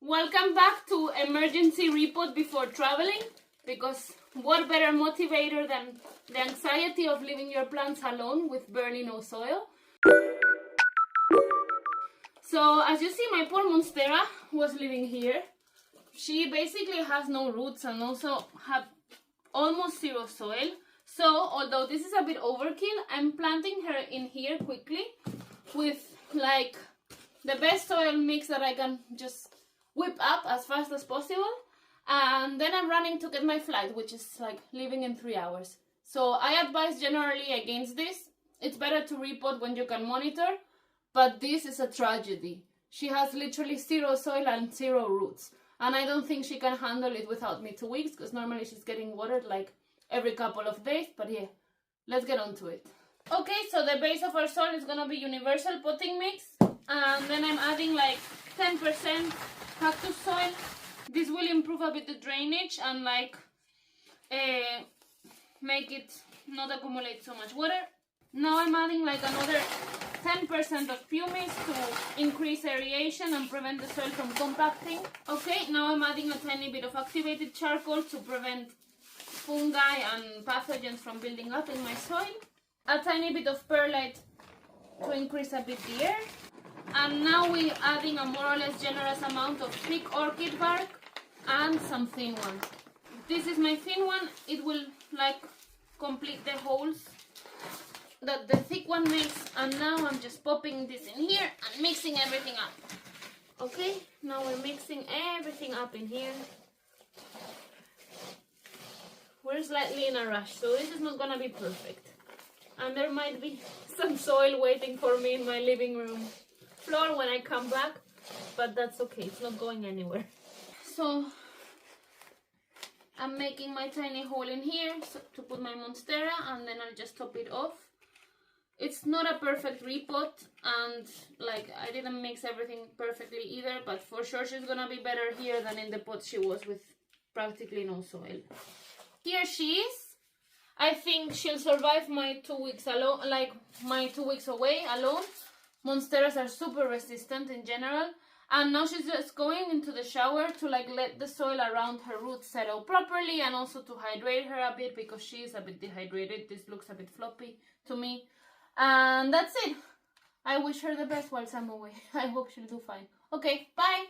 Welcome back to emergency repot before traveling, because what better motivator than the anxiety of leaving your plants alone with barely no soil. So as you see, my poor Monstera was living here. She basically has no roots and also have almost zero soil. So although this is a bit overkill, I'm planting her in here quickly with like the best soil mix that I can just whip up as fast as possible, and then I'm running to get my flight, which is like leaving in 3 hours. So I advise generally against this. It's better to repot when you can monitor, but this is a tragedy. She has literally zero soil and zero roots, and I don't think she can handle it without me 2 weeks, because normally she's getting watered like every couple of days. But yeah, let's get on to it. Okay, so the base of our soil is gonna be universal potting mix, and then I'm adding like 10% cactus soil. This will improve a bit the drainage and like make it not accumulate so much water. Now I'm adding like another 10% of pumice to increase aeration and prevent the soil from compacting. Okay, now I'm adding a tiny bit of activated charcoal to prevent fungi and pathogens from building up in my soil. A tiny bit of perlite to increase a bit the air. And now we're adding a more or less generous amount of thick orchid bark and some thin one. This is my thin one. It will like complete the holes that the thick one makes. And now I'm just popping this in here and mixing everything up. Okay, now we're mixing everything up in here. We're slightly in a rush, so this is not gonna be perfect. And there might be some soil waiting for me in my living room floor when I come back, but that's okay, it's not going anywhere. So I'm making my tiny hole in here to put my Monstera, and then I'll just top it off. It's not a perfect repot, and like I didn't mix everything perfectly either, but for sure she's gonna be better here than in the pot she was with practically no soil. Here she is. I think she'll survive my 2 weeks alone, like my 2 weeks away alone. Monsteras are super resistant in general, and now she's just going into the shower to like let the soil around her roots settle properly, and also to hydrate her a bit because she is a bit dehydrated. This looks a bit floppy to me, and that's it. I wish her the best whilst I'm away. I hope she'll do fine. Okay, bye!